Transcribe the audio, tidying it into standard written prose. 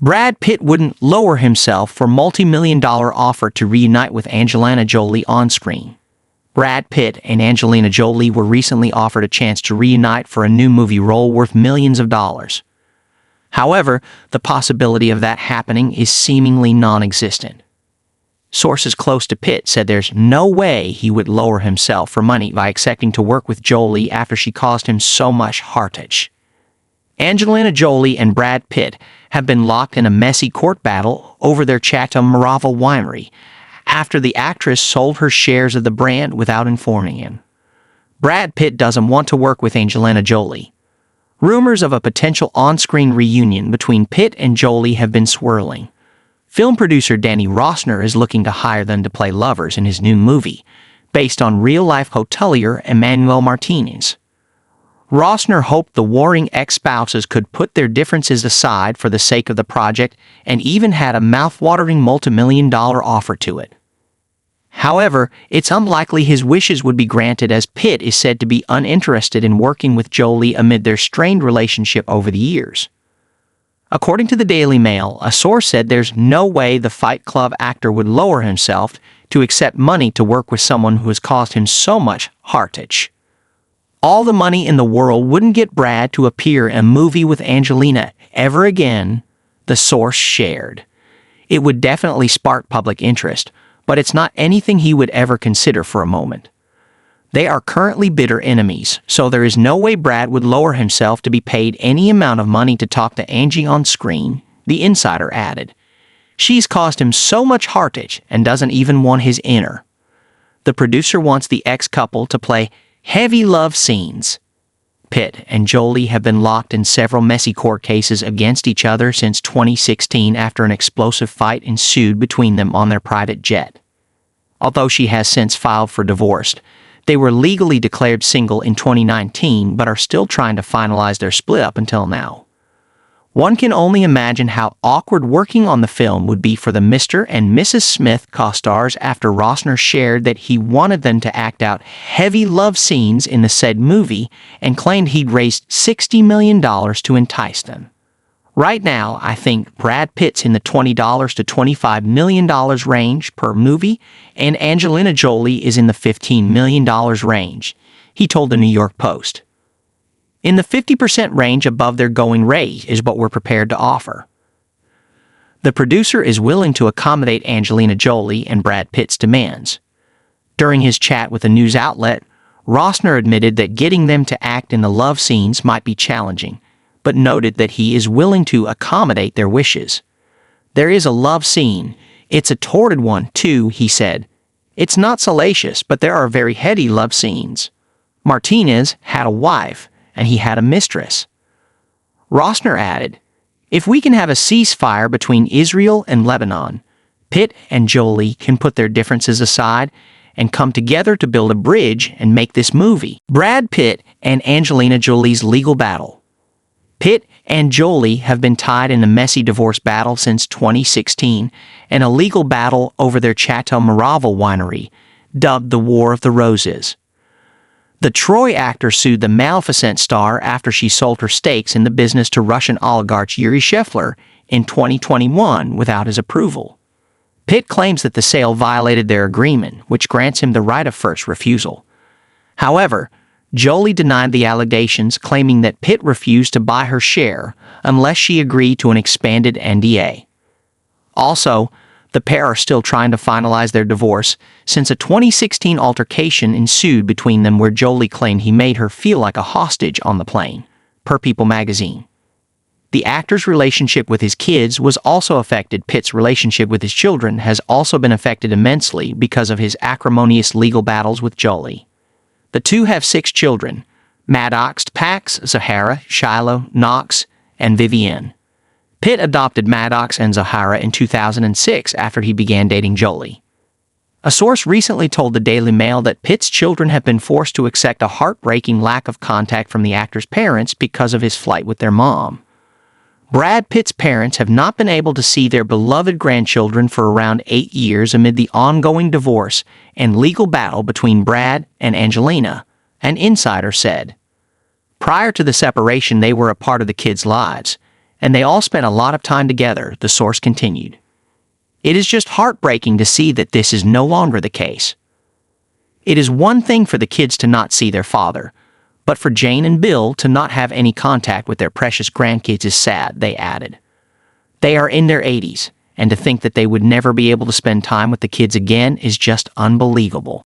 Brad Pitt wouldn't lower himself for multi-million-dollar offer to reunite with Angelina Jolie on screen. Brad Pitt and Angelina Jolie were recently offered a chance to reunite for a new movie role worth millions of dollars. However, the possibility of that happening is seemingly non-existent. Sources close to Pitt said there's no way he would lower himself for money by accepting to work with Jolie after she caused him so much heartache. Angelina Jolie and Brad Pitt have been locked in a messy court battle over their Chateau Miraval winery after the actress sold her shares of the brand without informing him. Brad Pitt doesn't want to work with Angelina Jolie. Rumors of a potential on-screen reunion between Pitt and Jolie have been swirling. Film producer Danny Rossner is looking to hire them to play lovers in his new movie, based on real-life hotelier Emmanuel Martinez. Rossner hoped the warring ex-spouses could put their differences aside for the sake of the project and even had a mouth-watering multi-million-dollar offer to it. However, it's unlikely his wishes would be granted as Pitt is said to be uninterested in working with Jolie amid their strained relationship over the years. According to the Daily Mail, a source said there's no way the Fight Club actor would lower himself to accept money to work with someone who has caused him so much heartache. All the money in the world wouldn't get Brad to appear in a movie with Angelina ever again, the source shared. It would definitely spark public interest, but it's not anything he would ever consider for a moment. They are currently bitter enemies, so there is no way Brad would lower himself to be paid any amount of money to talk to Angie on screen, the insider added. She's caused him so much heartache and doesn't even want his inner. The producer wants the ex-couple to play heavy love scenes. Pitt and Jolie have been locked in several messy court cases against each other since 2016 after an explosive fight ensued between them on their private jet. Although she has since filed for divorce, they were legally declared single in 2019 but are still trying to finalize their split up until now. One can only imagine how awkward working on the film would be for the Mr. and Mrs. Smith co-stars after Rossner shared that he wanted them to act out heavy love scenes in the said movie and claimed he'd raised $60 million to entice them. Right now, I think Brad Pitt's in the $20 to $25 million range per movie, and Angelina Jolie is in the $15 million range, he told the New York Post. In the 50% range above their going rate is what we're prepared to offer. The producer is willing to accommodate Angelina Jolie and Brad Pitt's demands. During his chat with a news outlet, Rossner admitted that getting them to act in the love scenes might be challenging, but noted that he is willing to accommodate their wishes. There is a love scene. It's a torrid one, too, he said. It's not salacious, but there are very heady love scenes. Martinez had a wife, and he had a mistress. Rossner added, if we can have a ceasefire between Israel and Lebanon, Pitt and Jolie can put their differences aside and come together to build a bridge and make this movie. Brad Pitt and Angelina Jolie's legal battle. Pitt and Jolie have been tied in a messy divorce battle since 2016 and a legal battle over their Chateau Miraval winery, dubbed the War of the Roses. The Troy actor sued the Maleficent star after she sold her stakes in the business to Russian oligarch Yuri Shefler in 2021 without his approval. Pitt claims that the sale violated their agreement, which grants him the right of first refusal. However, Jolie denied the allegations, claiming that Pitt refused to buy her share unless she agreed to an expanded NDA. Also, the pair are still trying to finalize their divorce since a 2016 altercation ensued between them where Jolie claimed he made her feel like a hostage on the plane, per People magazine. The actor's relationship with his kids was also affected. Pitt's relationship with his children has also been affected immensely because of his acrimonious legal battles with Jolie. The two have 6 children: Maddox, Pax, Zahara, Shiloh, Knox, and Vivienne. Pitt adopted Maddox and Zahara in 2006 after he began dating Jolie. A source recently told the Daily Mail that Pitt's children have been forced to accept a heartbreaking lack of contact from the actor's parents because of his flight with their mom. Brad Pitt's parents have not been able to see their beloved grandchildren for around 8 years amid the ongoing divorce and legal battle between Brad and Angelina, an insider said. Prior to the separation, they were a part of the kids' lives, and they all spent a lot of time together, the source continued. It is just heartbreaking to see that this is no longer the case. It is one thing for the kids to not see their father, but for Jane and Bill to not have any contact with their precious grandkids is sad, they added. They are in their 80s, and to think that they would never be able to spend time with the kids again is just unbelievable.